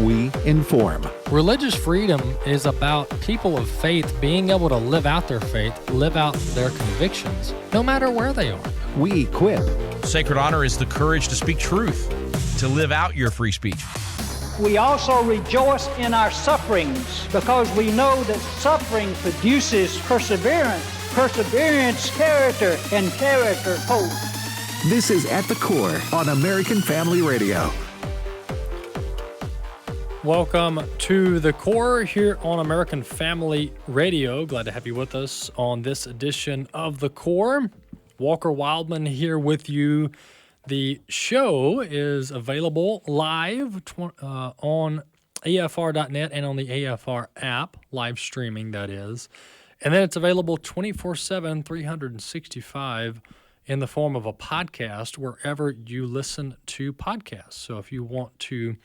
we inform. Religious freedom is about people of faith being able to live out their faith, live out their convictions, no matter where they are. We equip. Sacred honor is the courage to speak truth, to live out your free speech. We also rejoice in our sufferings because we know that suffering produces perseverance, perseverance, character, and character, hope. This is At the Core on American Family Radio. Welcome to The Core here on American Family Radio. Glad to have you with us on this edition of The Core. Walker Wildmon here with you. The show is available live on AFR.net and on the AFR app, live streaming that is. And then it's available 24/7, 365 in the form of a podcast wherever you listen to podcasts. So if you want to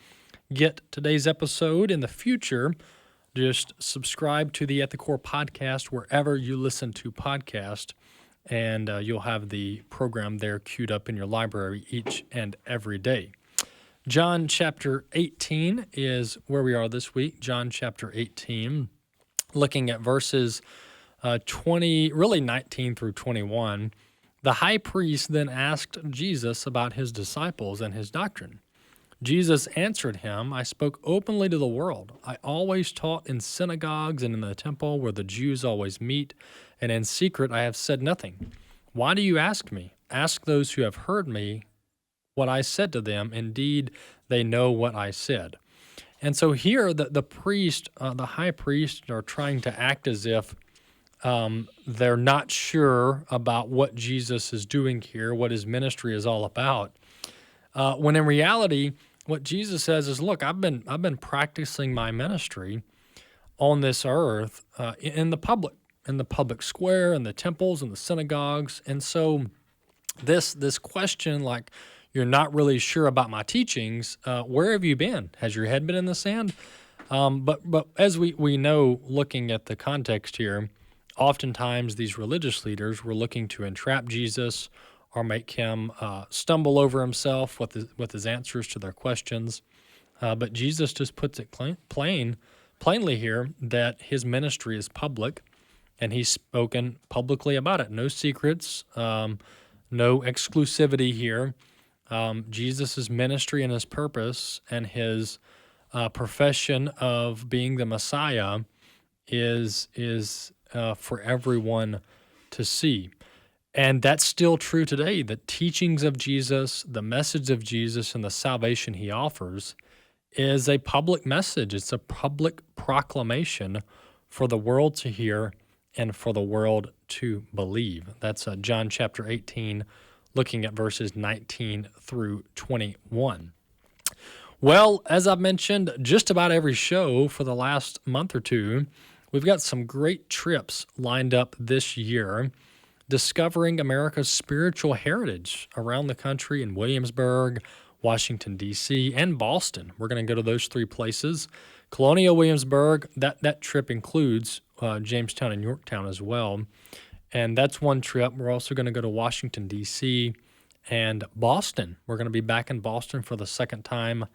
get today's episode in the future, just subscribe to the At the Core podcast wherever you listen to podcasts, and you'll have the program there queued up in your library each and every day. John chapter 18 is where we are this week. John chapter 18, looking at verses 19 through 21. The high priest then asked Jesus about his disciples and his doctrine. Jesus answered him, I spoke openly to the world. I always taught in synagogues and in the temple where the Jews always meet, and in secret I have said nothing. Why do you ask me? Ask those who have heard me what I said to them. Indeed, they know what I said. And so here the priest, the high priest, are trying to act as if they're not sure about what Jesus is doing here, what his ministry is all about. When in reality, what Jesus says is, look, I've been practicing my ministry on this earth in the public square, in the temples, and the synagogues. And so this question, like, you're not really sure about my teachings, where have you been? Has your head been in the sand? But as we know, looking at the context here, oftentimes these religious leaders were looking to entrap Jesus or make him stumble over himself with his answers to their questions. But Jesus just puts it plainly here that his ministry is public, and he's spoken publicly about it. No secrets, no exclusivity here. Jesus' ministry and his purpose and his profession of being the Messiah is for everyone to see. And that's still true today. The teachings of Jesus, the message of Jesus, and the salvation he offers is a public message. It's a public proclamation for the world to hear and for the world to believe. That's John chapter 18, looking at verses 19 through 21. Well, as I've mentioned, just about every show for the last month or two, we've got some great trips lined up this year, discovering America's spiritual heritage around the country in Williamsburg, Washington, D.C., and Boston. We're going to go to those three places. Colonial Williamsburg, that trip includes Jamestown and Yorktown as well. And that's one trip. We're also going to go to Washington, D.C., and Boston. We're going to be back in Boston for the second time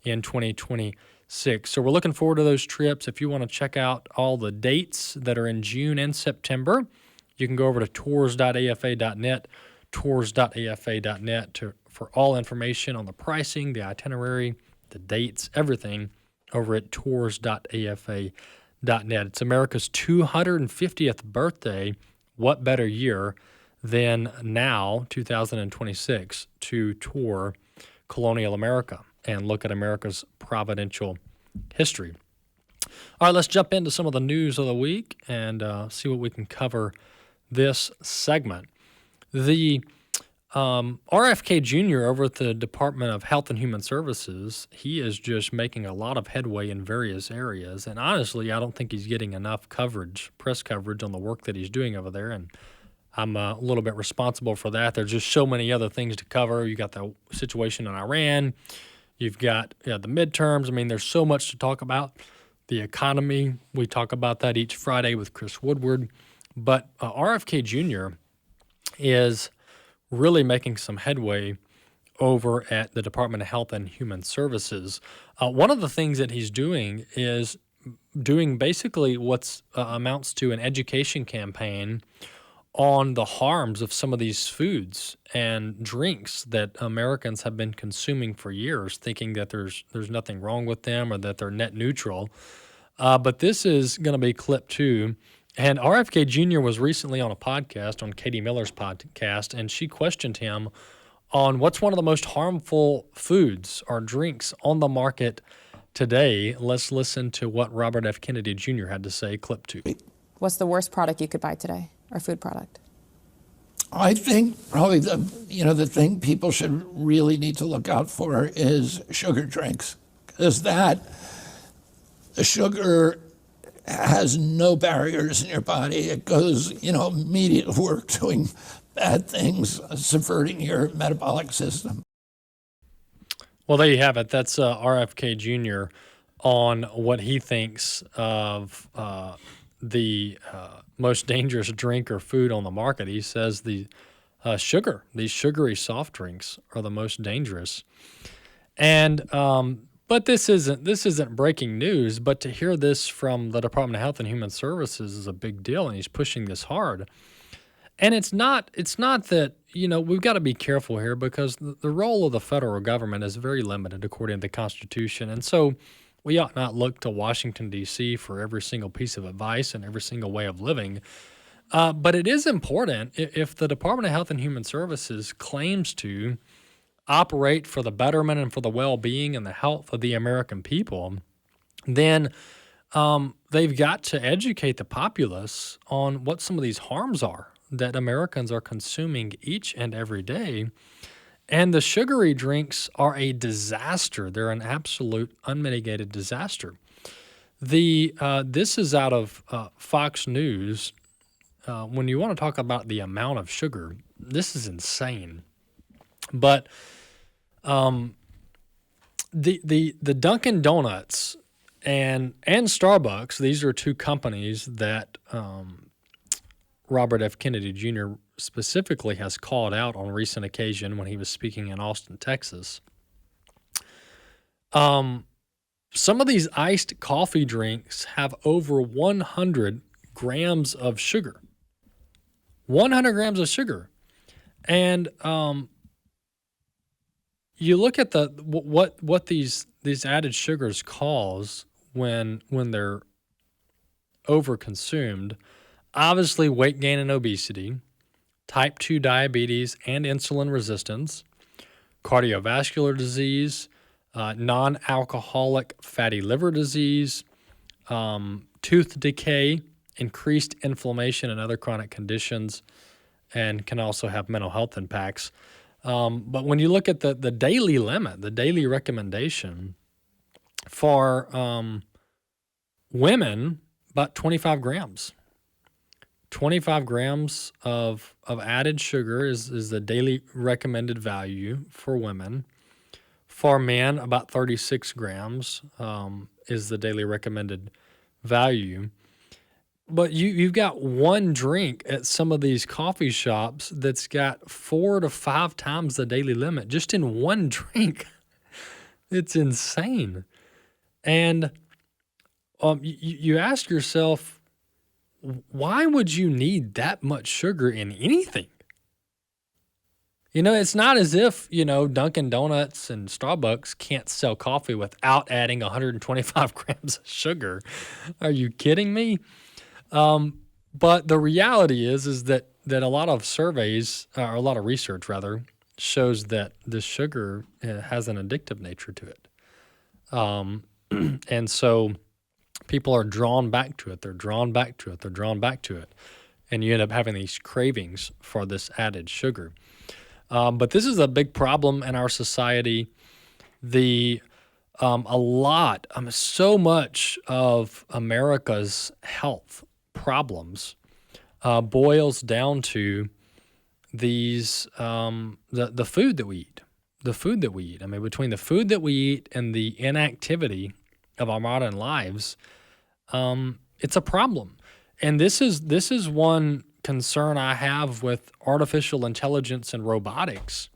in 2026. So we're looking forward to those trips. If you want to check out all the dates that are in June and September, you can go over to tours.afa.net, tours.afa.net for all information on the pricing, the itinerary, the dates, everything over at tours.afa.net. It's America's 250th birthday. What better year than now, 2026, to tour colonial America and look at America's providential history. All right, let's jump into some of the news of the week and see what we can cover this segment. The RFK Jr. over at the Department of Health and Human Services, he is just making a lot of headway in various areas. And honestly, I don't think he's getting enough press coverage on the work that he's doing over there. And I'm a little bit responsible for that. There's just so many other things to cover. You got the situation in Iran. You've got the midterms. I mean, there's so much to talk about. The economy, we talk about that each Friday with Chris Woodward. But RFK Jr. is really making some headway over at the Department of Health and Human Services. One of the things that he's doing is doing basically what's amounts to an education campaign on the harms of some of these foods and drinks that Americans have been consuming for years, thinking that there's nothing wrong with them or that they're net neutral. But this is going to be clip 2. And RFK Jr. was recently on a podcast, on Katie Miller's podcast, and she questioned him on what's one of the most harmful foods or drinks on the market today. Let's listen to what Robert F. Kennedy Jr. had to say, clip 2. What's the worst product you could buy today, or food product? I think probably the thing people should really need to look out for is sugar drinks, because the sugar has no barriers in your body. It goes, immediate work doing bad things, subverting your metabolic system. Well, there you have it. That's RFK Jr. on what he thinks of the most dangerous drink or food on the market. He says these sugary soft drinks are the most dangerous. And but this isn't breaking news. But to hear this from the Department of Health and Human Services is a big deal, and he's pushing this hard. And it's not that, we've got to be careful here, because the role of the federal government is very limited according to the Constitution. And so we ought not look to Washington, D.C. for every single piece of advice and every single way of living. But it is important, if the Department of Health and Human Services claims to operate for the betterment and for the well-being and the health of the American people, then they've got to educate the populace on what some of these harms are that Americans are consuming each and every day. And the sugary drinks are a disaster. They're an absolute unmitigated disaster. This is out of Fox News. When you want to talk about the amount of sugar, this is insane. But the Dunkin' Donuts and Starbucks, these are two companies that Robert F. Kennedy Jr. specifically has called out on recent occasion when he was speaking in Austin, Texas. Some of these iced coffee drinks have over 100 grams of sugar. 100 grams of sugar. And you look at what these added sugars cause when they're overconsumed. Obviously, weight gain and obesity, type 2 diabetes and insulin resistance, cardiovascular disease, non-alcoholic fatty liver disease, tooth decay, increased inflammation and other chronic conditions, and can also have mental health impacts. But when you look at the daily limit, the daily recommendation for women, about 25 grams. 25 grams of added sugar is the daily recommended value for women. For men, about 36 grams is the daily recommended value. But you've got one drink at some of these coffee shops that's got 4 to 5 times the daily limit just in one drink. It's insane. And you ask yourself, why would you need that much sugar in anything? It's not as if, Dunkin' Donuts and Starbucks can't sell coffee without adding 125 grams of sugar. Are you kidding me? But the reality is that a lot of surveys, or a lot of research rather, shows that this sugar has an addictive nature to it. And so people are drawn back to it. They're drawn back to it. They're drawn back to it. And you end up having these cravings for this added sugar. But this is a big problem in our society. So much of America's health problems boils down to these the food that we eat. The food that we eat. I mean, between the food that we eat and the inactivity of our modern lives, it's a problem. And this is one concern I have with artificial intelligence and robotics,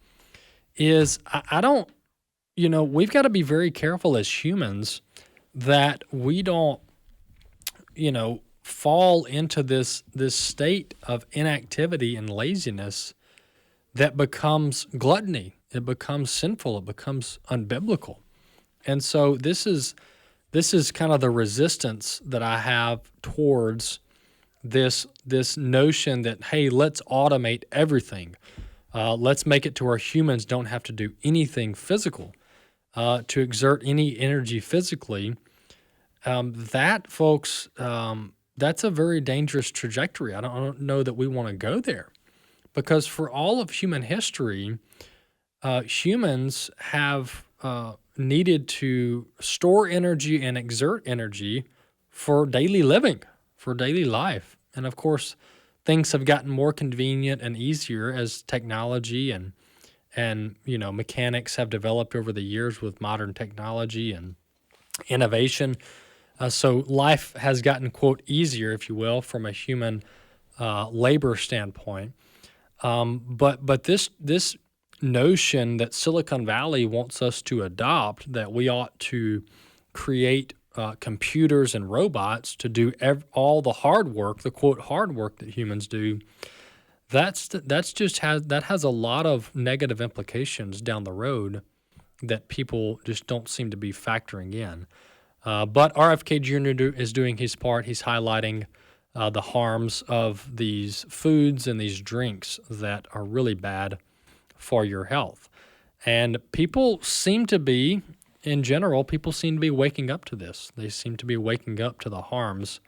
is I don't, we've got to be very careful as humans that we don't, fall into this state of inactivity and laziness that becomes gluttony. It becomes sinful. It becomes unbiblical. And so this is kind of the resistance that I have towards this notion that, hey, let's automate everything. Let's make it to where humans don't have to do anything physical, to exert any energy physically. That, folks, that's a very dangerous trajectory. I don't know that we want to go there, because for all of human history, humans have needed to store energy and exert energy for daily living, for daily life. And of course, things have gotten more convenient and easier as technology and mechanics have developed over the years with modern technology and innovation. So life has gotten, quote, easier, if you will, from a human labor standpoint. But this notion that Silicon Valley wants us to adopt, that we ought to create computers and robots to do all the hard work, the quote hard work that humans do, that has a lot of negative implications down the road that people just don't seem to be factoring in. But RFK Jr. is doing his part. He's highlighting the harms of these foods and these drinks that are really bad for your health. And people seem to be, in general, waking up to this. They seem to be waking up to the harms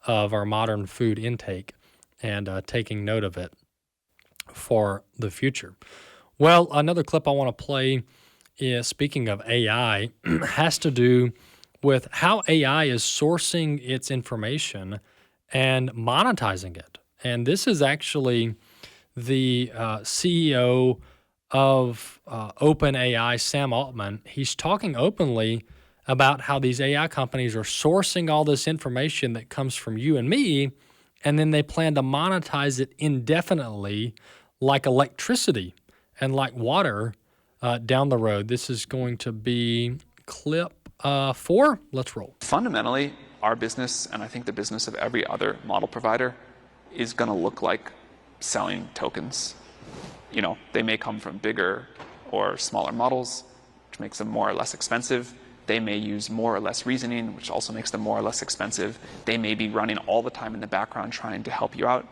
of our modern food intake and taking note of it for the future. Well, another clip I want to play is, speaking of AI, has to do with how AI is sourcing its information and monetizing it. And this is actually the CEO of OpenAI, Sam Altman. He's talking openly about how these AI companies are sourcing all this information that comes from you and me, and then they plan to monetize it indefinitely, like electricity and like water down the road. This is going to be clip 4. Let's roll. Fundamentally, our business, and I think the business of every other model provider, is going to look like selling tokens. They may come from bigger or smaller models, which makes them more or less expensive. They may use more or less reasoning, which also makes them more or less expensive. They may be running all the time in the background trying to help you out.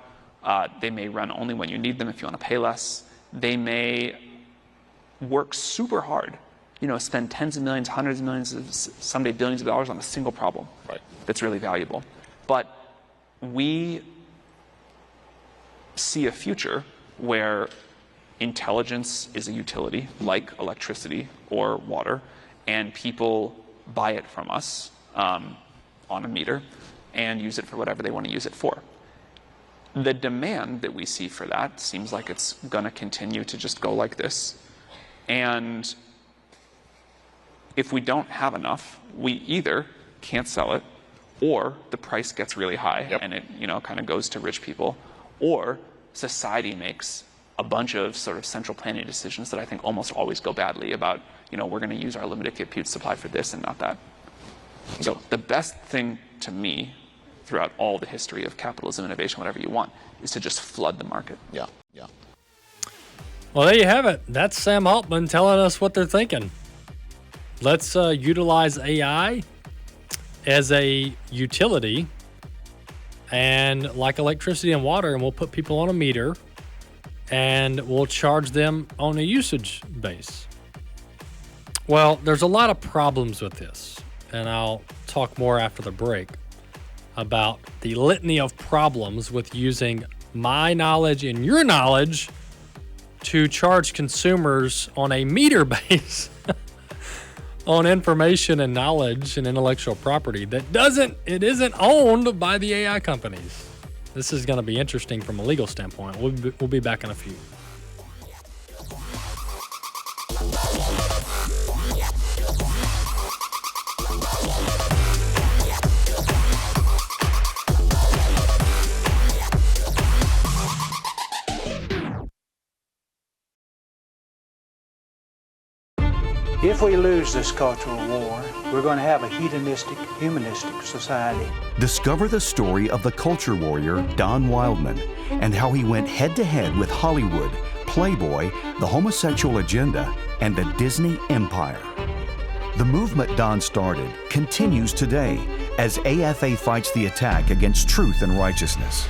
They may run only when you need them if you want to pay less. They may work super hard, spend tens of millions, hundreds of millions, someday billions of dollars on a single problem that's really valuable. But we see a future where intelligence is a utility, like electricity or water, and people buy it from us on a meter and use it for whatever they want to use it for. The demand that we see for that seems like it's going to continue to just go like this. And if we don't have enough, we either can't sell it, or the price gets really high and it kind of goes to rich people, or society makes a bunch of sort of central planning decisions that I think almost always go badly about, we're going to use our limited compute supply for this and not that. So the best thing to me throughout all the history of capitalism, innovation, whatever you want, is to just flood the market. Yeah. Well, there you have it. That's Sam Altman telling us what they're thinking. Let's utilize AI as a utility, and like electricity and water, and we'll put people on a meter and we'll charge them on a usage base. Well, there's a lot of problems with this, and I'll talk more after the break about the litany of problems with using my knowledge and your knowledge to charge consumers on a meter base on information and knowledge and intellectual property that isn't owned by the AI companies. This is going to be interesting from a legal standpoint. We'll be back in a few. If we lose this cultural war, we're going to have a hedonistic, humanistic society. Discover the story of the culture warrior Don Wildmon and how he went head-to-head with Hollywood, Playboy, the homosexual agenda, and the Disney empire. The movement Don started continues today as AFA fights the attack against truth and righteousness.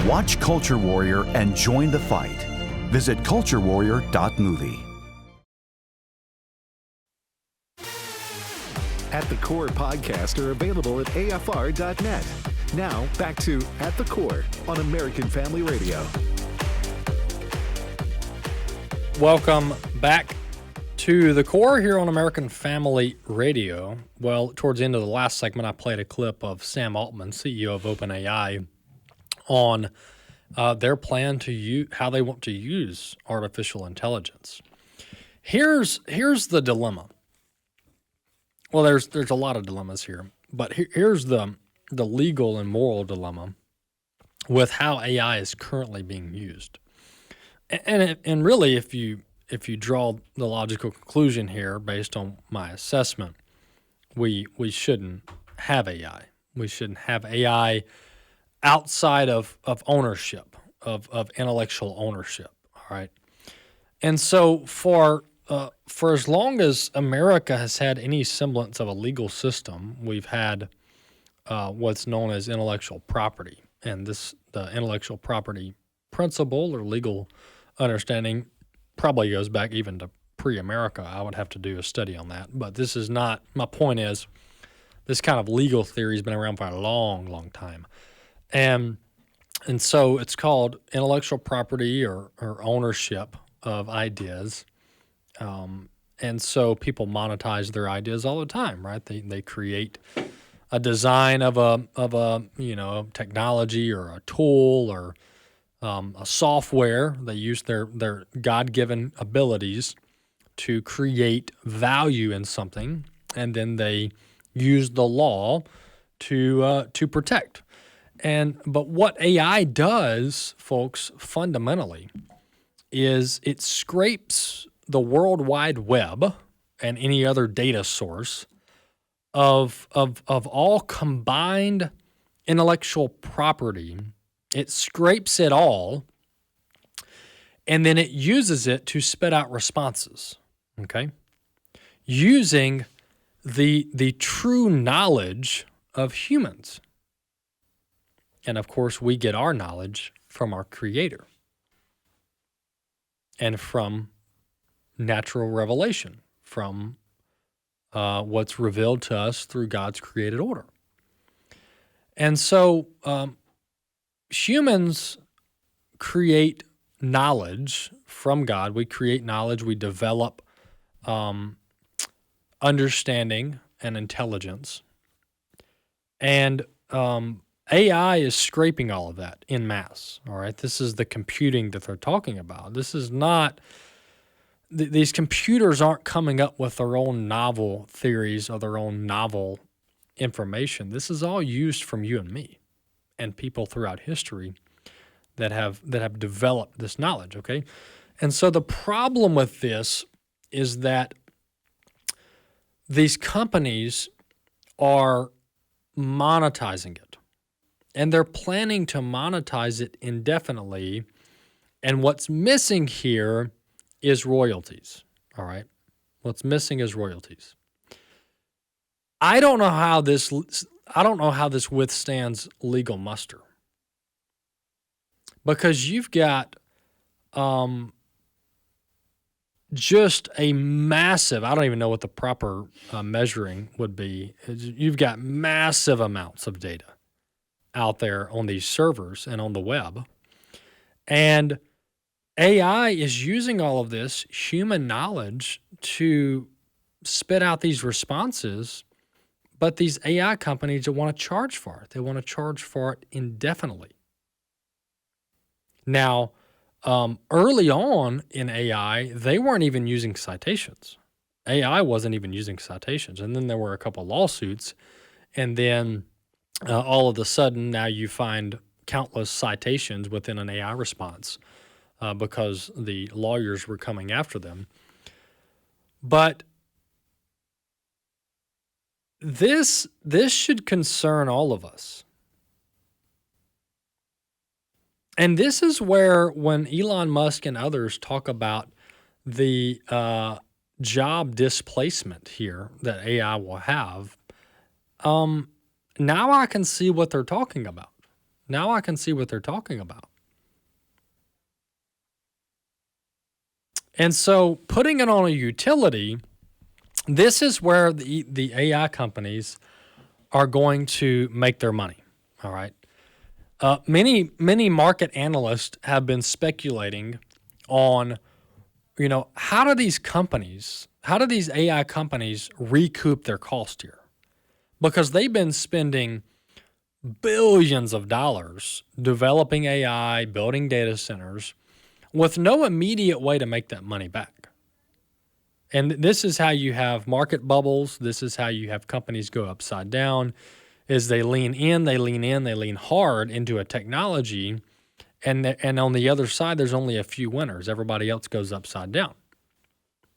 Watch Culture Warrior and join the fight. Visit culturewarrior.movie. At the Core podcasts are available at afr.net. Now, back to At the Core on American Family Radio. Welcome back to the Core here on American Family Radio. Well, towards the end of the last segment, I played a clip of Sam Altman, CEO of OpenAI, on their plan to how they want to use artificial intelligence. Here's the dilemma. Well, there's a lot of dilemmas here, but here's the legal and moral dilemma with how AI is currently being used. And really, if you draw the logical conclusion here based on my assessment, we shouldn't have AI. We shouldn't have AI outside of ownership, of intellectual ownership. All right. And so for as long as America has had any semblance of a legal system, we've had what's known as intellectual property. And the intellectual property principle or legal understanding probably goes back even to pre-America. I would have to do a study on that. But this is not, my point is, this kind of legal theory has been around for a long, long time. And so it's called intellectual property or ownership of ideas. And so people monetize their ideas all the time, right? They create a design of a technology or a tool or a software. They use their God-given abilities to create value in something, and then they use the law to protect. But what AI does, folks, fundamentally, is it scrapes the World Wide Web and any other data source of all combined intellectual property. It scrapes it all, and then it uses it to spit out responses, okay? Using the true knowledge of humans. And of course, we get our knowledge from our Creator and from natural revelation, from what's revealed to us through God's created order. And so humans create knowledge from God. We create knowledge. We develop understanding and intelligence. And AI is scraping all of that en masse, all right? This is the computing that they're talking about. This is not, these computers aren't coming up with their own novel theories or their own novel information. This is all used from you and me and people throughout history that have developed this knowledge, okay? And so the problem with this is that these companies are monetizing it. And they're planning to monetize it indefinitely. And what's missing here is royalties, all right? What's missing is royalties. I don't know how this withstands legal muster. Because you've got just a massive, I don't even know what the proper measuring would be. You've got massive amounts of data out there on these servers and on the web. And AI is using all of this human knowledge to spit out these responses, but these AI companies don't want to charge for it. They want to charge for it indefinitely. Now, early on in AI, they weren't even using citations. AI wasn't even using citations. And then there were a couple lawsuits, and then all of a sudden, now you find countless citations within an AI response because the lawyers were coming after them. But this should concern all of us. And this is where, when Elon Musk and others talk about the job displacement here that AI will have, now I can see what they're talking about. And so putting it on a utility, this is where the AI companies are going to make their money, all right? Many market analysts have been speculating on, how do these AI companies recoup their cost here? Because they've been spending billions of dollars developing AI, building data centers, with no immediate way to make that money back. And this is how you have market bubbles. This is how you have companies go upside down, is they lean hard into a technology, and on the other side, there's only a few winners. Everybody else goes upside down.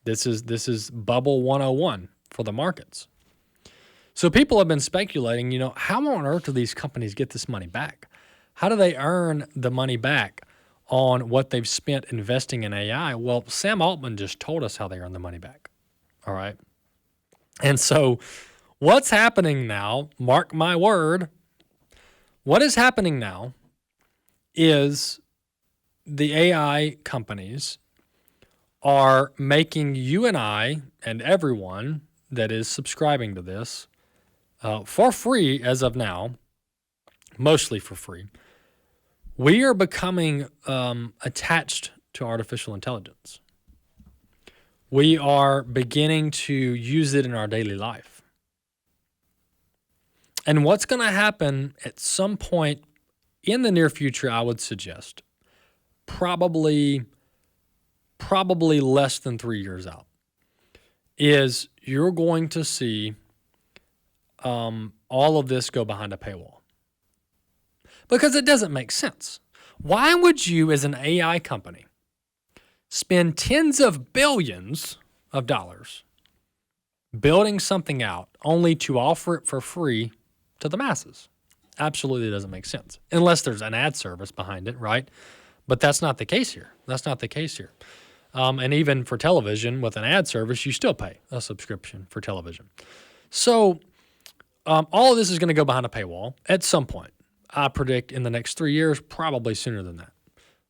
This is bubble 101 for the markets. So people have been speculating, how on earth do these companies get this money back? How do they earn the money back on what they've spent investing in AI? Well, Sam Altman just told us how they earn the money back. All right. And so what's happening now, mark my word, what is happening now is the AI companies are making you and I and everyone that is subscribing to this for free as of now, mostly for free. We are becoming attached to artificial intelligence. We are beginning to use it in our daily life. And what's going to happen at some point in the near future, I would suggest, probably less than 3 years out, is you're going to see all of this go behind a paywall. Because it doesn't make sense. Why would you, as an AI company, spend tens of billions of dollars building something out only to offer it for free to the masses? Absolutely doesn't make sense. Unless there's an ad service behind it, right? But that's not the case here. And even for television, with an ad service, you still pay a subscription for television. So all of this is going to go behind a paywall at some point. I predict in the next 3 years, probably sooner than that.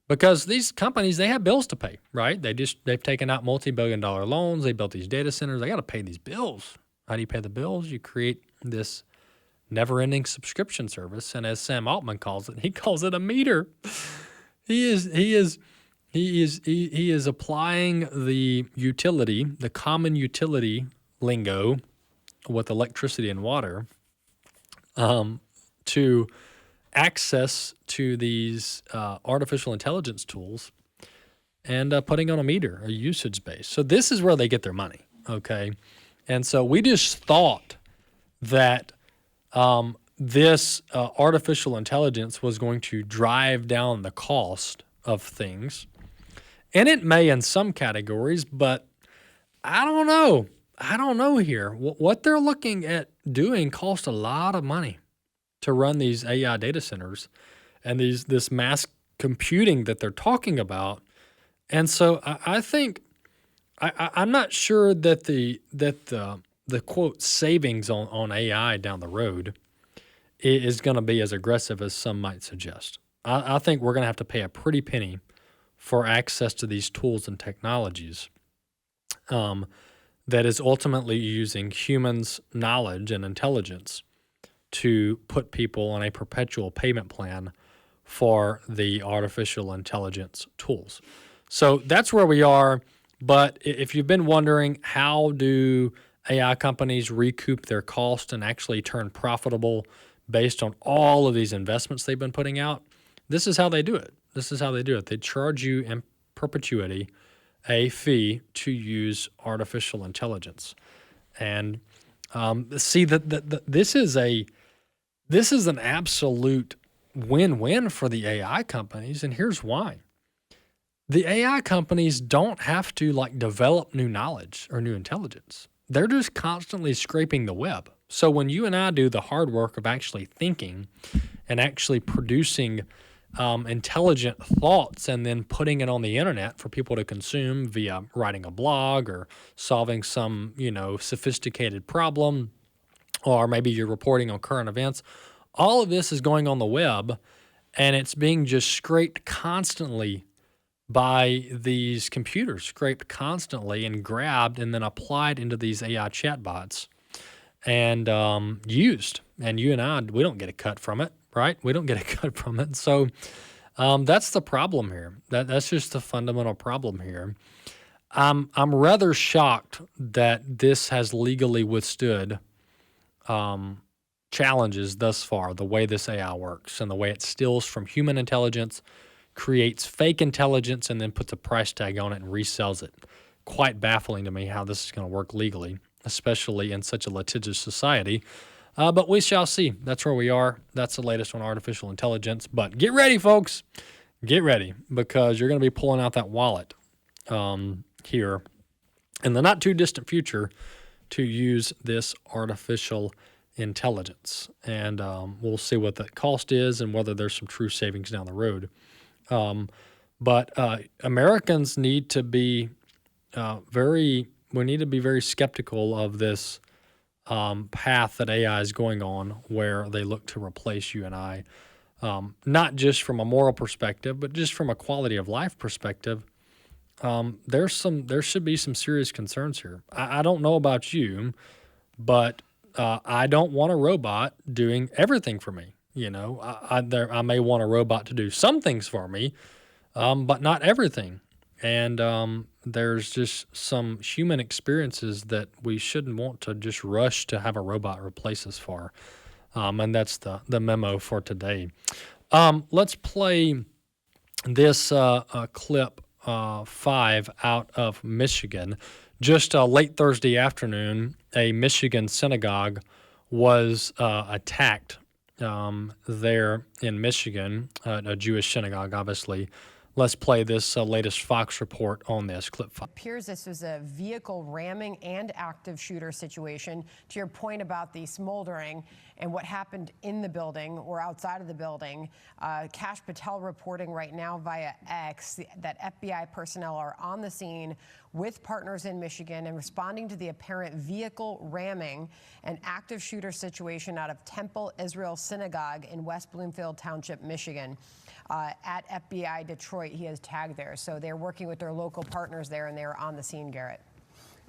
Because these companies, they have bills to pay, right? They've taken out multi-billion-dollar loans. They built these data centers. They got to pay these bills. How do you pay the bills? You create this never-ending subscription service, and as Sam Altman calls it, he calls it a meter. He is applying the utility, the common utility lingo with electricity and water, to access to these artificial intelligence tools and putting on a meter, a usage base. So this is where they get their money, okay? And so we just thought that this artificial intelligence was going to drive down the cost of things. And it may in some categories, but I don't know. Here. What they're looking at doing costs a lot of money to run these AI data centers and this mass computing that they're talking about. And so I think I'm not sure that the quote savings on AI down the road is going to be as aggressive as some might suggest. I think we're going to have to pay a pretty penny for access to these tools and technologies that is ultimately using humans' knowledge and intelligence to put people on a perpetual payment plan for the artificial intelligence tools. So that's where we are. But if you've been wondering, how do AI companies recoup their cost and actually turn profitable based on all of these investments they've been putting out, this is how they do it. They charge you in perpetuity a fee to use artificial intelligence. And see that this is an absolute win-win for the AI companies, and here's why. The AI companies don't have to develop new knowledge or new intelligence. They're just constantly scraping the web. So when you and I do the hard work of actually thinking and actually producing intelligent thoughts and then putting it on the internet for people to consume via writing a blog or solving some, sophisticated problem, or maybe you're reporting on current events, all of this is going on the web, and it's being just scraped constantly by these computers, scraped constantly and grabbed and then applied into these AI chatbots and used. And you and I, we don't get a cut from it, right? We don't get a cut from it. So that's the problem here. That's just the fundamental problem here. I'm rather shocked that this has legally withstood challenges thus far, the way this AI works and the way it steals from human intelligence, creates fake intelligence, and then puts a price tag on it and resells it. Quite baffling to me how this is going to work legally, especially in such a litigious society. But we shall see. That's where we are. That's the latest on artificial intelligence. But get ready, folks. Get ready, because you're going to be pulling out that wallet here in the not too distant future to use this artificial intelligence. And we'll see what the cost is and whether there's some true savings down the road. But Americans need to be very skeptical of this path that AI is going on, where they look to replace you and I, not just from a moral perspective, but just from a quality of life perspective. There should be some serious concerns here. I don't know about you, but I don't want a robot doing everything for me. I may want a robot to do some things for me, but not everything. And there's just some human experiences that we shouldn't want to just rush to have a robot replace us for. And that's the memo for today. Let's play this clip 5 out of Michigan. Just late Thursday afternoon, a Michigan synagogue was attacked there in Michigan, a Jewish synagogue, obviously. Let's play this latest Fox report on this, clip 5. It appears this was a vehicle ramming and active shooter situation. To your point about the smoldering and what happened in the building or outside of the building, Kash Patel reporting right now via X that FBI personnel are on the scene with partners in Michigan and responding to the apparent vehicle ramming and active shooter situation out of Temple Israel Synagogue in West Bloomfield Township, Michigan. At FBI Detroit, he is tagged there. So they're working with their local partners there, and they're on the scene, Garrett.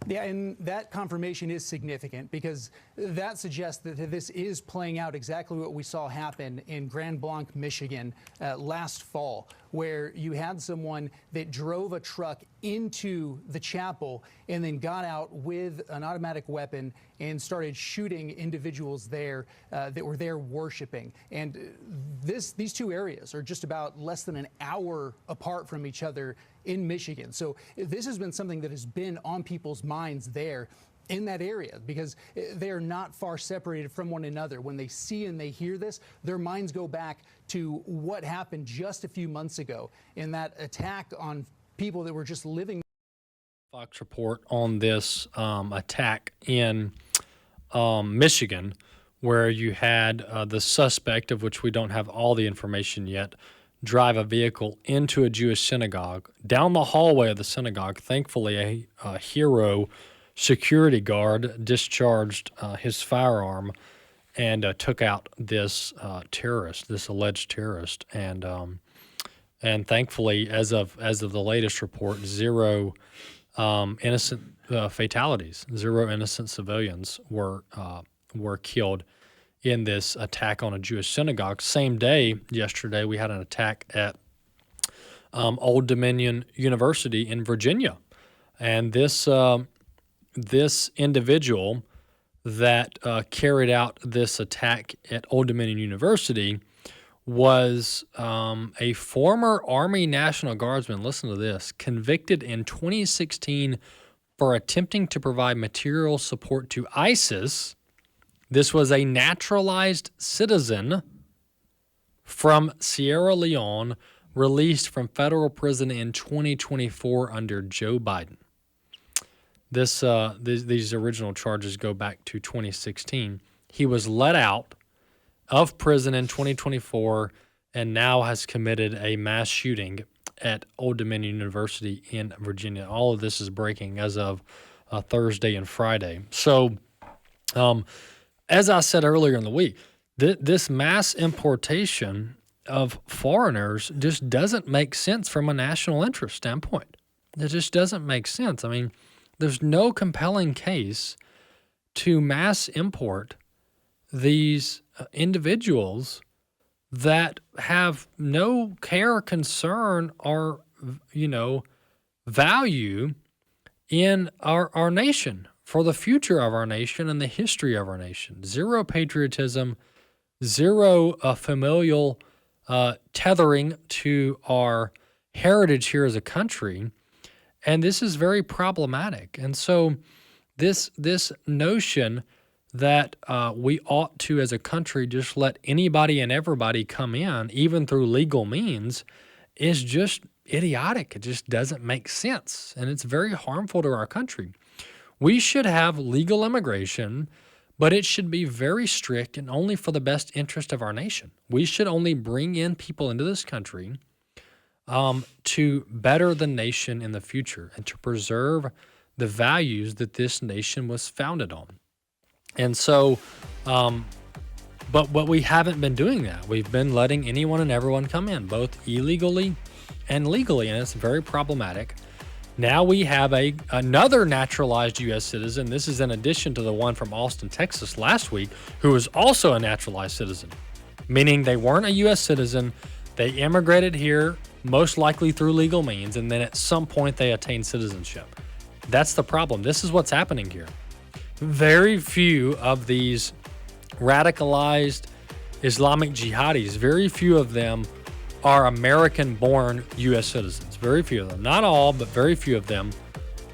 Yeah, and that confirmation is significant because that suggests that this is playing out exactly what we saw happen in Grand Blanc, Michigan last fall, where you had someone that drove a truck into the chapel and then got out with an automatic weapon and started shooting individuals there that were there worshiping. And these two areas are just about less than an hour apart from each other in Michigan. So this has been something that has been on people's minds there in that area because they are not far separated from one another. When they see and they hear this, their minds go back to what happened just a few months ago in that attack on people that were just living. Fox report on this attack in Michigan, where you had the suspect, of which we don't have all the information yet, drive a vehicle into a Jewish synagogue. Down the hallway of the synagogue, thankfully, a hero security guard discharged his firearm and took out this terrorist, this alleged terrorist. And thankfully, as of the latest report, zero innocent fatalities, zero innocent civilians were killed in this attack on a Jewish synagogue. Same day, yesterday, we had an attack at Old Dominion University in Virginia. And this individual that carried out this attack at Old Dominion University was a former Army National Guardsman, listen to this, convicted in 2016 for attempting to provide material support to ISIS. This was a naturalized citizen from Sierra Leone, released from federal prison in 2024 under Joe Biden. These original charges go back to 2016. He was let out of prison in 2024 and now has committed a mass shooting at Old Dominion University in Virginia. All of this is breaking as of Thursday and Friday. So, as I said earlier in the week, this mass importation of foreigners just doesn't make sense from a national interest standpoint. It just doesn't make sense. I mean, there's no compelling case to mass import these individuals that have no care, concern, or, value in our nation, for the future of our nation and the history of our nation. Zero patriotism, zero familial tethering to our heritage here as a country. And this is very problematic. And so this notion that we ought to, as a country, just let anybody and everybody come in, even through legal means, is just idiotic. It just doesn't make sense. And it's very harmful to our country. We should have legal immigration, but it should be very strict and only for the best interest of our nation. We should only bring in people into this country to better the nation in the future and to preserve the values that this nation was founded on. And so, but we haven't been doing that. We've been letting anyone and everyone come in, both illegally and legally, and it's very problematic. Now we have another naturalized U.S. citizen. This is in addition to the one from Austin, Texas last week, who is also a naturalized citizen, meaning they weren't a U.S. citizen. They immigrated here, most likely through legal means, and then at some point they attained citizenship. That's the problem. This is what's happening here. Very few of these radicalized Islamic jihadis, very few of them are American-born U.S. citizens. Very few of them. Not all, but very few of them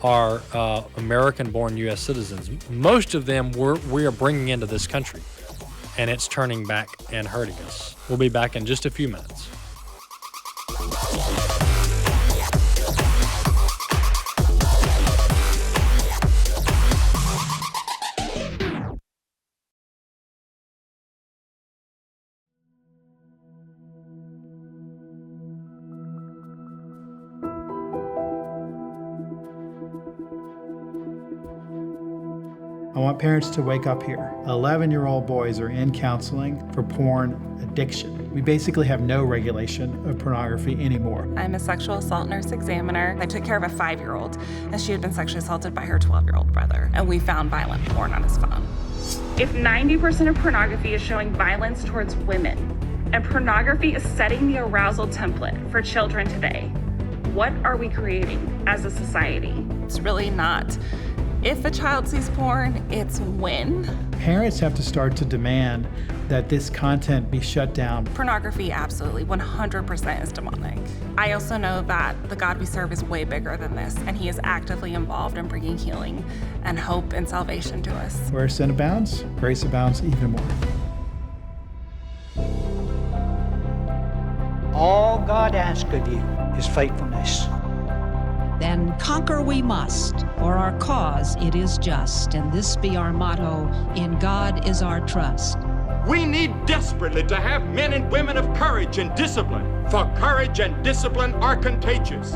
are American-born U.S. citizens. Most of them we are bringing into this country, and it's turning back and hurting us. We'll be back in just a few minutes. I want parents to wake up here. 11-year-old boys are in counseling for porn addiction. We basically have no regulation of pornography anymore. I'm a sexual assault nurse examiner. I took care of a 5-year-old as she had been sexually assaulted by her 12-year-old brother, and we found violent porn on his phone. If 90% of pornography is showing violence towards women, and pornography is setting the arousal template for children today, what are we creating as a society? It's really not if a child sees porn, it's when. Parents have to start to demand that this content be shut down. Pornography, absolutely, 100% is demonic. I also know that the God we serve is way bigger than this, and He is actively involved in bringing healing and hope and salvation to us. Where sin abounds, grace abounds even more. All God asks of you is faithfulness. Then conquer we must, for our cause it is just, and this be our motto, in God is our trust. We need desperately to have men and women of courage and discipline, for courage and discipline are contagious.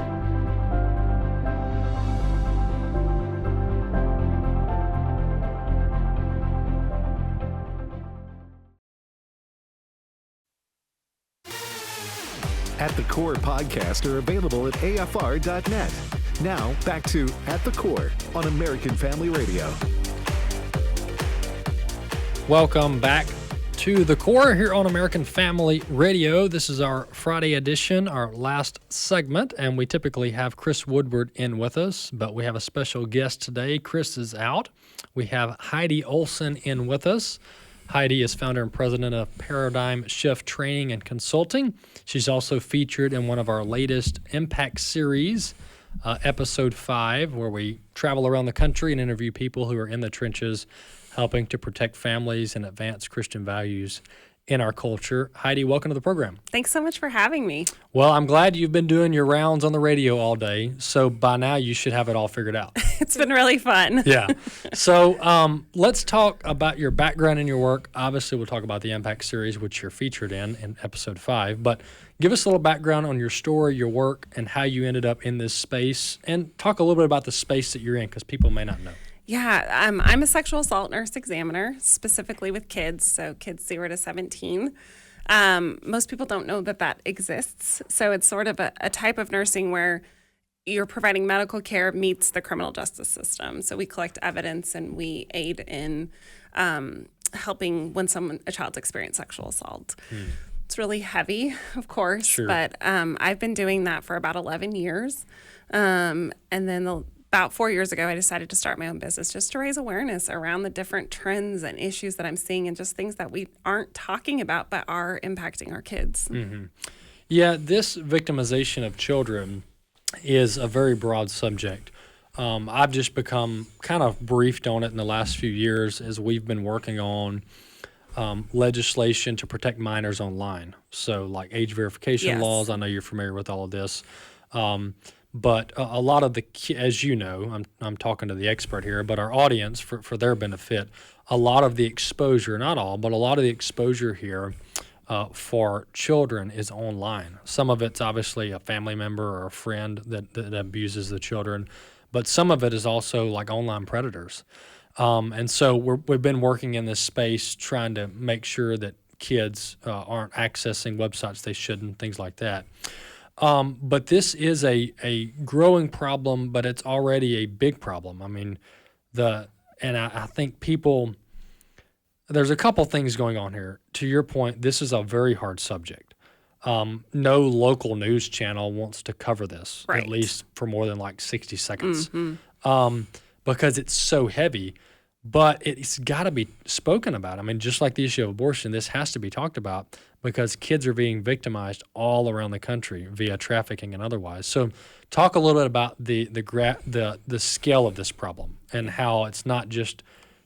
At the Core podcasts are available at afr.net. Now, back to At the Core on American Family Radio. Welcome back to The Core here on American Family Radio. This is our Friday edition, our last segment, and we typically have Chris Woodward in with us, but we have a special guest today. Chris is out. We have Heidi Olson in with us. Heidi is founder and president of Paradigm Shift Training and Consulting. She's also featured in one of our latest Impact series, episode 5, where we travel around the country and interview people who are in the trenches, helping to protect families and advance Christian values in our culture. Heidi, welcome to the program. Thanks so much for having me. Well, I'm glad you've been doing your rounds on the radio all day, so by now you should have it all figured out. It's been really fun. Yeah. So let's talk about your background and your work. Obviously, we'll talk about the Impact series, which you're featured in episode 5. But give us a little background on your story, your work, and how you ended up in this space. And talk a little bit about the space that you're in, because people may not know. Yeah, I'm a sexual assault nurse examiner, specifically with kids, so kids 0 to 17. Most people don't know that exists. So it's sort of a type of nursing where you're providing medical care meets the criminal justice system. So we collect evidence and we aid in helping when a child's experienced sexual assault. It's really heavy, of course, Sure. But I've been doing that for about 11 years. And then about 4 years ago, I decided to start my own business just to raise awareness around the different trends and issues that I'm seeing and just things that we aren't talking about but are impacting our kids. Mm-hmm. Yeah, this victimization of children is a very broad subject. I've just become kind of briefed on it in the last few years as we've been working on legislation to protect minors online. So like age verification laws, I know you're familiar with all of this. But a lot of as you know, I'm talking to the expert here, but our audience, for their benefit, a lot of the exposure, not all, but a lot of the exposure here for children is online. Some of it's obviously a family member or a friend that abuses the children, but some of it is also like online predators. And so we've been working in this space trying to make sure that kids aren't accessing websites they shouldn't, things like that. But this is a growing problem, but it's already a big problem. I mean, I think there's a couple things going on here. To your point, this is a very hard subject. No local news channel wants to cover this, at least for more than like 60 seconds, because it's so heavy. But it's got to be spoken about. I mean, just like the issue of abortion, this has to be talked about because kids are being victimized all around the country via trafficking and otherwise. So talk a little bit about the scale of this problem and how it's not just,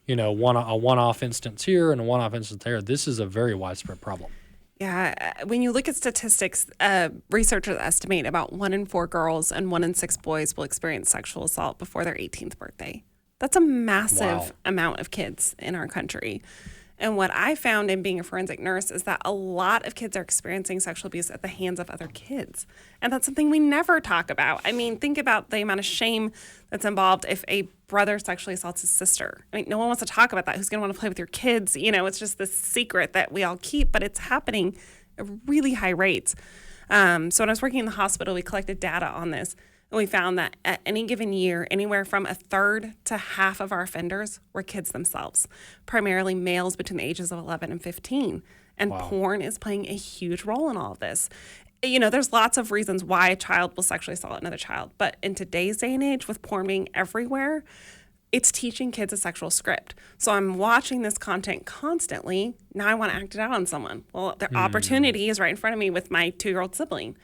a one-off instance here and a one-off instance there. This is a very widespread problem. Yeah, when you look at statistics, researchers estimate about 1 in 4 girls and 1 in 6 boys will experience sexual assault before their 18th birthday. That's a massive amount of kids in our country. And what I found in being a forensic nurse is that a lot of kids are experiencing sexual abuse at the hands of other kids. And that's something we never talk about. I mean, think about the amount of shame that's involved if a brother sexually assaults his sister. I mean, no one wants to talk about that. Who's going to want to play with your kids? It's just this secret that we all keep, but it's happening at really high rates. So when I was working in the hospital, we collected data on this. And we found that at any given year, anywhere from a third to half of our offenders were kids themselves, primarily males between the ages of 11 and 15. And porn is playing a huge role in all of this. There's lots of reasons why a child will sexually assault another child. But in today's day and age, with porn being everywhere, it's teaching kids a sexual script. So I'm watching this content constantly. Now I want to act it out on someone. Well, the opportunity is right in front of me with my 2-year-old sibling.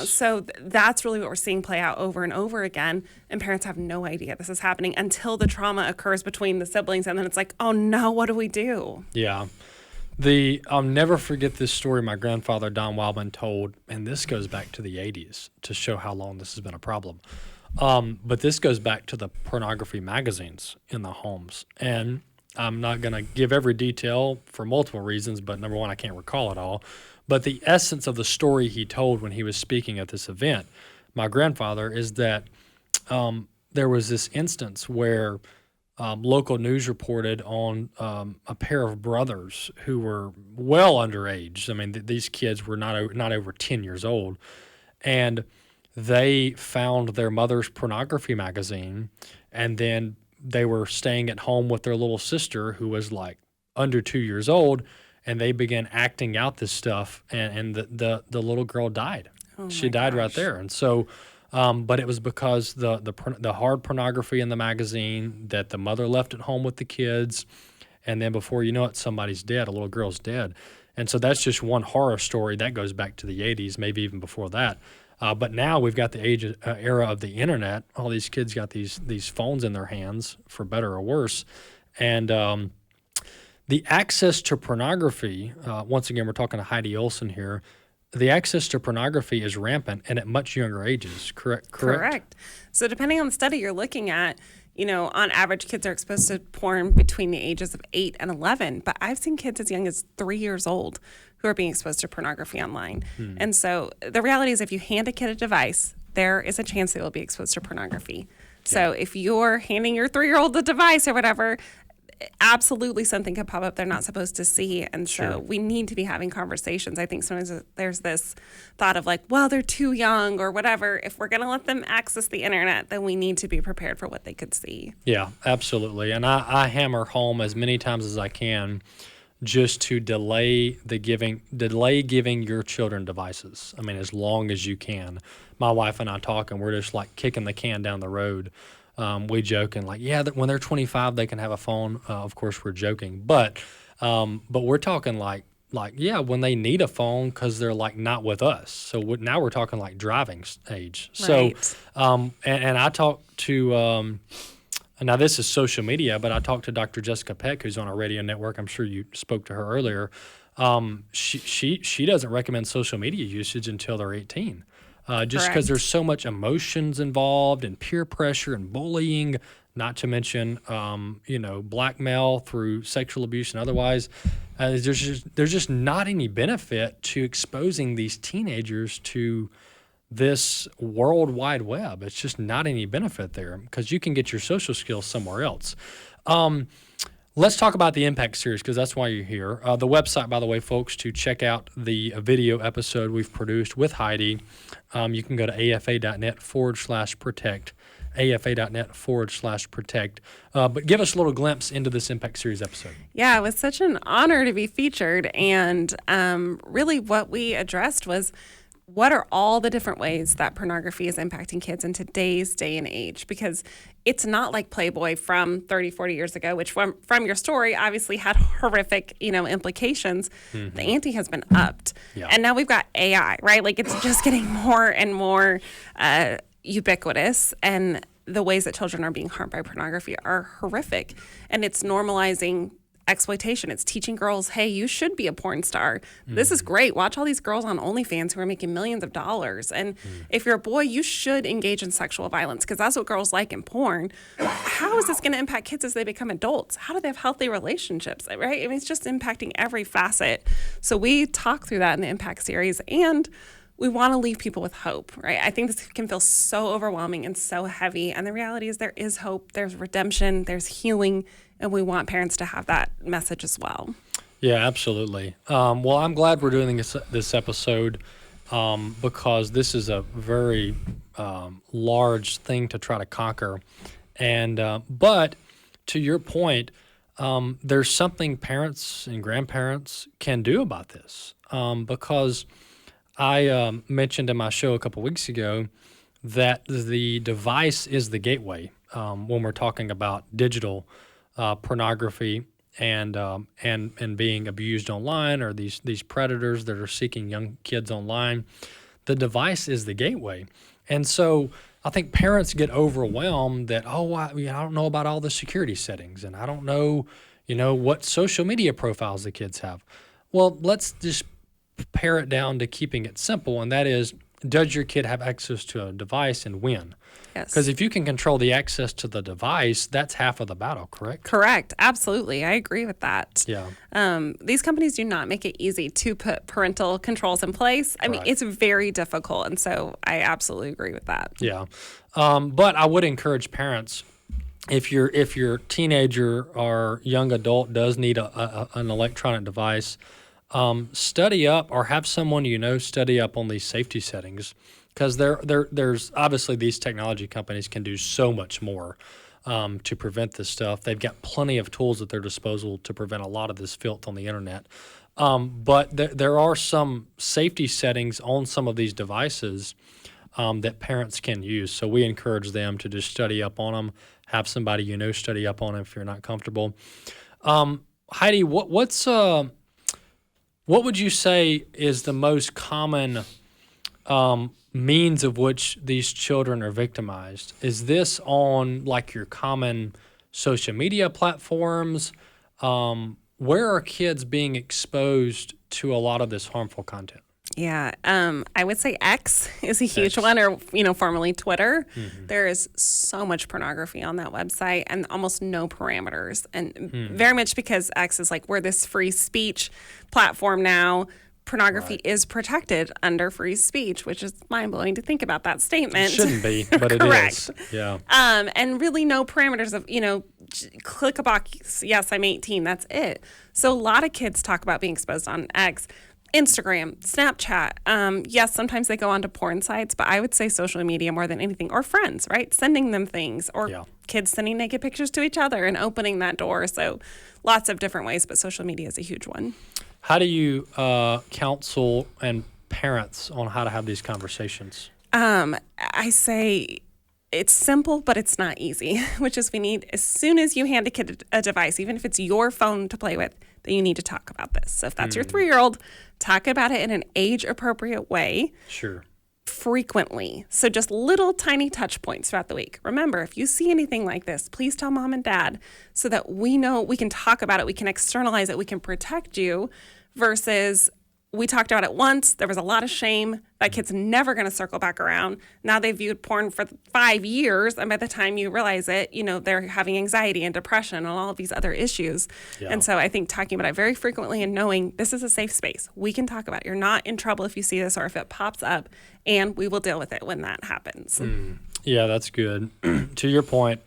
So that's really what we're seeing play out over and over again. And parents have no idea this is happening until the trauma occurs between the siblings. And then it's like, oh no, what do we do? Yeah. I'll never forget this story my grandfather, Don Wildmon, told, and this goes back to the 80s to show how long this has been a problem. But this goes back to the pornography magazines in the homes. And I'm not going to give every detail for multiple reasons, but number one, I can't recall it all. But the essence of the story he told when he was speaking at this event, my grandfather, is that there was this instance where local news reported on a pair of brothers who were well underage. I mean, these kids were not over 10 years old. And they found their mother's pornography magazine, and then they were staying at home with their little sister who was like under 2 years old, and they began acting out this stuff, and the little girl died. She died right there. And so, but it was because the hard pornography in the magazine that the mother left at home with the kids, and then before you know it, somebody's dead, a little girl's dead. And so that's just one horror story that goes back to the 80s, maybe even before that. But now we've got the era of the internet. All these kids got these phones in their hands, for better or worse, and the access to pornography. Once again, we're talking to Heidi Olson here. the access to pornography is rampant and at much younger ages, correct? Correct. So depending on the study you're looking at, on average, kids are exposed to porn between the ages of 8 and 11. But I've seen kids as young as 3 years old who are being exposed to pornography online. And so the reality is if you hand a kid a device, there is a chance they will be exposed to pornography. So if you're handing your 3-year-old the device or whatever, absolutely something could pop up they're not supposed to see. And so we need to be having conversations. I think sometimes there's this thought of like, well, they're too young or whatever. If we're going to let them access the internet, then we need to be prepared for what they could see. Yeah, absolutely. And I hammer home as many times as I can just to delay giving your children devices. I mean, as long as you can. My wife and I talk, and we're just like kicking the can down the road. We joke and like, when they're 25, they can have a phone. Of course, we're joking, but we're talking like when they need a phone because they're like not with us. So now we're talking like driving age. Right. So, and I talked to, now this is social media, but I talked to Dr. Jessica Peck, who's on our radio network. I'm sure you spoke to her earlier. She doesn't recommend social media usage until they're 18. Just because there's so much emotions involved and peer pressure and bullying, not to mention, blackmail through sexual abuse and otherwise. There's just not any benefit to exposing these teenagers to this World Wide Web. It's just not any benefit there because you can get your social skills somewhere else. Let's talk about the Impact Series because that's why you're here. The website, by the way, folks, to check out the video episode we've produced with Heidi, you can go to afa.net/protect, afa.net/protect. But give us a little glimpse into this Impact Series episode. Yeah, it was such an honor to be featured. And really what we addressed was what are all the different ways that pornography is impacting kids in today's day and age? Because it's not like Playboy from 30, 40 years ago, which from your story obviously had horrific, implications. Mm-hmm. The ante has been upped. Yeah. And now we've got AI, right? Like it's just getting more and more ubiquitous. And the ways that children are being harmed by pornography are horrific. And it's normalizing exploitation. It's teaching girls, hey, you should be a porn star. Mm-hmm. This is great. Watch all these girls on OnlyFans who are making millions of dollars. And if you're a boy, you should engage in sexual violence because that's what girls like in porn. How is this going to impact kids as they become adults? How do they have healthy relationships, right? I mean, it's just impacting every facet. So we talk through that in the Impact Series, and we want to leave people with hope, right? I think this can feel so overwhelming and so heavy. And the reality is there is hope, there's redemption, there's healing, and we want parents to have that message as well. Yeah, absolutely. Well, I'm glad we're doing this episode because this is a very large thing to try to conquer. And but to your point, there's something parents and grandparents can do about this because I mentioned in my show a couple weeks ago that the device is the gateway when we're talking about digital pornography and being abused online, or these predators that are seeking young kids online. The device is the gateway. And so I think parents get overwhelmed that, I don't know about all the security settings, and I don't know, what social media profiles the kids have. Well, let's just pare it down to keeping it simple, and that is, does your kid have access to a device and when? Yes. Because if you can control the access to the device, that's half of the battle, correct? Correct. Absolutely. I agree with that. Yeah. These companies do not make it easy to put parental controls in place. I mean, it's very difficult. And so I absolutely agree with that. Yeah. But I would encourage parents, if your teenager or young adult does need an electronic device, study up or have someone study up on these safety settings, because there's obviously these technology companies can do so much more to prevent this stuff. They've got plenty of tools at their disposal to prevent a lot of this filth on the internet. But there are some safety settings on some of these devices that parents can use. So we encourage them to just study up on them, have somebody study up on them if you're not comfortable. Heidi, what would you say is the most common means of which these children are victimized? Is this on like your common social media platforms? Where are kids being exposed to a lot of this harmful content? Yeah, I would say X is a huge one, or formerly Twitter. Mm-hmm. There is so much pornography on that website, and almost no parameters, and very much because X is like, we're this free speech platform now. Pornography is protected under free speech, which is mind blowing to think about that statement. It shouldn't be, but it is. Yeah. And really no parameters of click a box. Yes, I'm 18. That's it. So a lot of kids talk about being exposed on X. Instagram, Snapchat. Yes, sometimes they go onto porn sites, but I would say social media more than anything, or friends, right? Sending them things, or kids sending naked pictures to each other and opening that door. So lots of different ways, but social media is a huge one. How do you counsel and parents on how to have these conversations? I say it's simple, but it's not easy, which is we need, as soon as you hand a kid a device, even if it's your phone to play with, that you need to talk about this. So if that's your 3-year-old, talk about it in an age-appropriate way. Sure. Frequently. So just little tiny touch points throughout the week. Remember, if you see anything like this, please tell mom and dad so that we know we can talk about it, we can externalize it, we can protect you, versus we talked about it once, there was a lot of shame, that kid's never going to circle back around. Now they've viewed porn for 5 years, and by the time you realize it, they're having anxiety and depression and all of these other issues. Yeah. And so I think talking about it very frequently and knowing this is a safe space. We can talk about it. You're not in trouble if you see this or if it pops up, and we will deal with it when that happens. Yeah, that's good. To your point,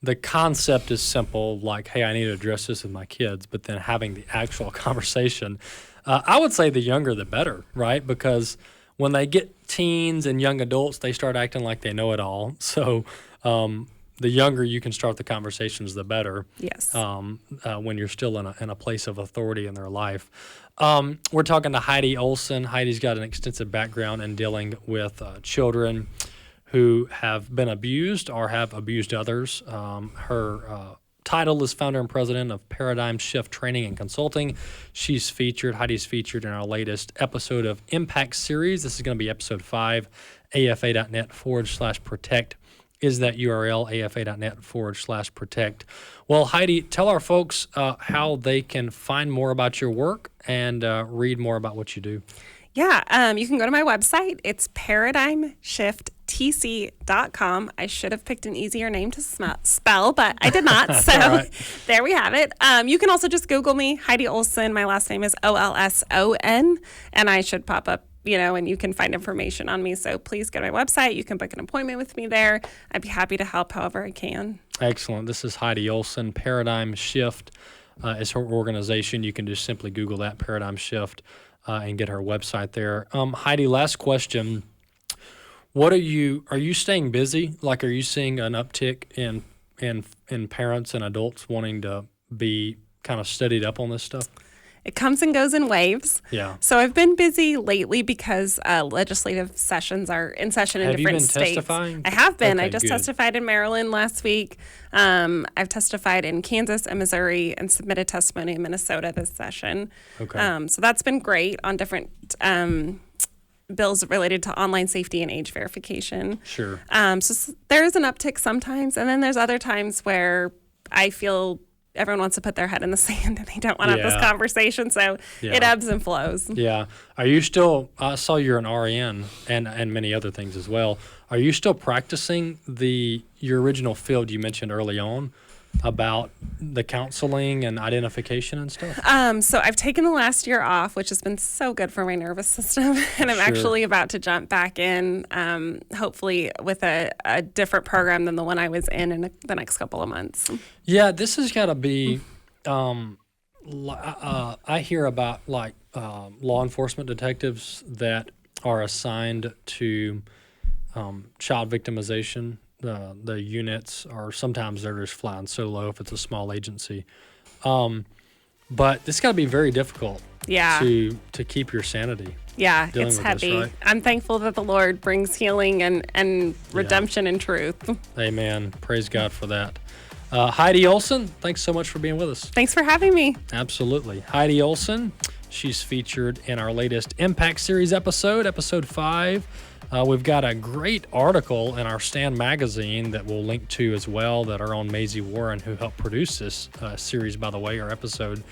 the concept is simple, like, hey, I need to address this with my kids, but then having the actual conversation, I would say the younger the better, right? Because when they get teens and young adults, they start acting like they know it all. So the younger you can start the conversations, the better. Yes. When you're still in a place of authority in their life. We're talking to Heidi Olson. Heidi's got an extensive background in dealing with children who have been abused or have abused others. Her title is founder and president of Paradigm Shift Training and Consulting. Heidi's featured in our latest episode of Impact Series. This is going to be episode 5, afa.net/protect is that URL, afa.net/protect. Well, Heidi, tell our folks how they can find more about your work and read more about what you do. Yeah, you can go to my website. It's paradigmshift.tc.com. I should have picked an easier name to spell, but I did not. So right. There we have it. You can also just Google me, Heidi Olson. My last name is Olson, and I should pop up, and you can find information on me. So please go to my website. You can book an appointment with me there. I'd be happy to help however I can. Excellent. This is Heidi Olson. Paradigm Shift is her organization. You can just simply Google that, Paradigm Shift. And get her website there. Heidi, last question. Are you staying busy? Like, are you seeing an uptick in parents and adults wanting to be kind of studied up on this stuff? It comes and goes in waves. Yeah. So I've been busy lately because legislative sessions are in session in different states. Have you been testifying? I have been. Okay, I just good. testified in Maryland last week. I've testified in Kansas and Missouri and submitted testimony in Minnesota this session. Okay. So that's been great on different bills related to online safety and age verification. Sure. So there is an uptick sometimes, and then there's other times where I feel everyone wants to put their head in the sand and they don't want to have this conversation. So it ebbs and flows. Yeah. Are you still, I saw you're an RN and many other things as well. Are you still practicing your original field you mentioned early on about the counseling and identification and stuff? So I've taken the last year off, which has been so good for my nervous system. And I'm actually about to jump back in, hopefully with a different program than the one I was in the next couple of months. Yeah, this has got to be, I hear about law enforcement detectives that are assigned to child victimization. The units are sometimes they're just flying solo if it's a small agency. But it's got to be very difficult to keep your sanity. Yeah, it's heavy. This, right? I'm thankful that the Lord brings healing and redemption and truth. Amen. Praise God for that. Heidi Olson, thanks so much for being with us. Thanks for having me. Absolutely. Heidi Olson, she's featured in our latest Impact Series episode 5. We've got a great article in our Stand magazine that we'll link to as well that our own Maisie Warren, who helped produce this series, by the way, our episode,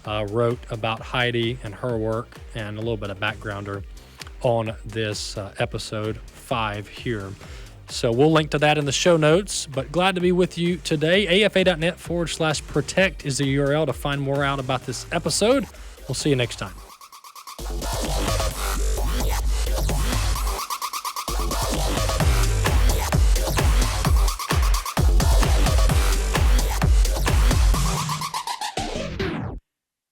wrote about Heidi and her work and a little bit of backgrounder. on this episode 5 here. So we'll link to that in the show notes, but glad to be with you today. AFA.net/protect is the URL to find more out about this episode. We'll see you next time.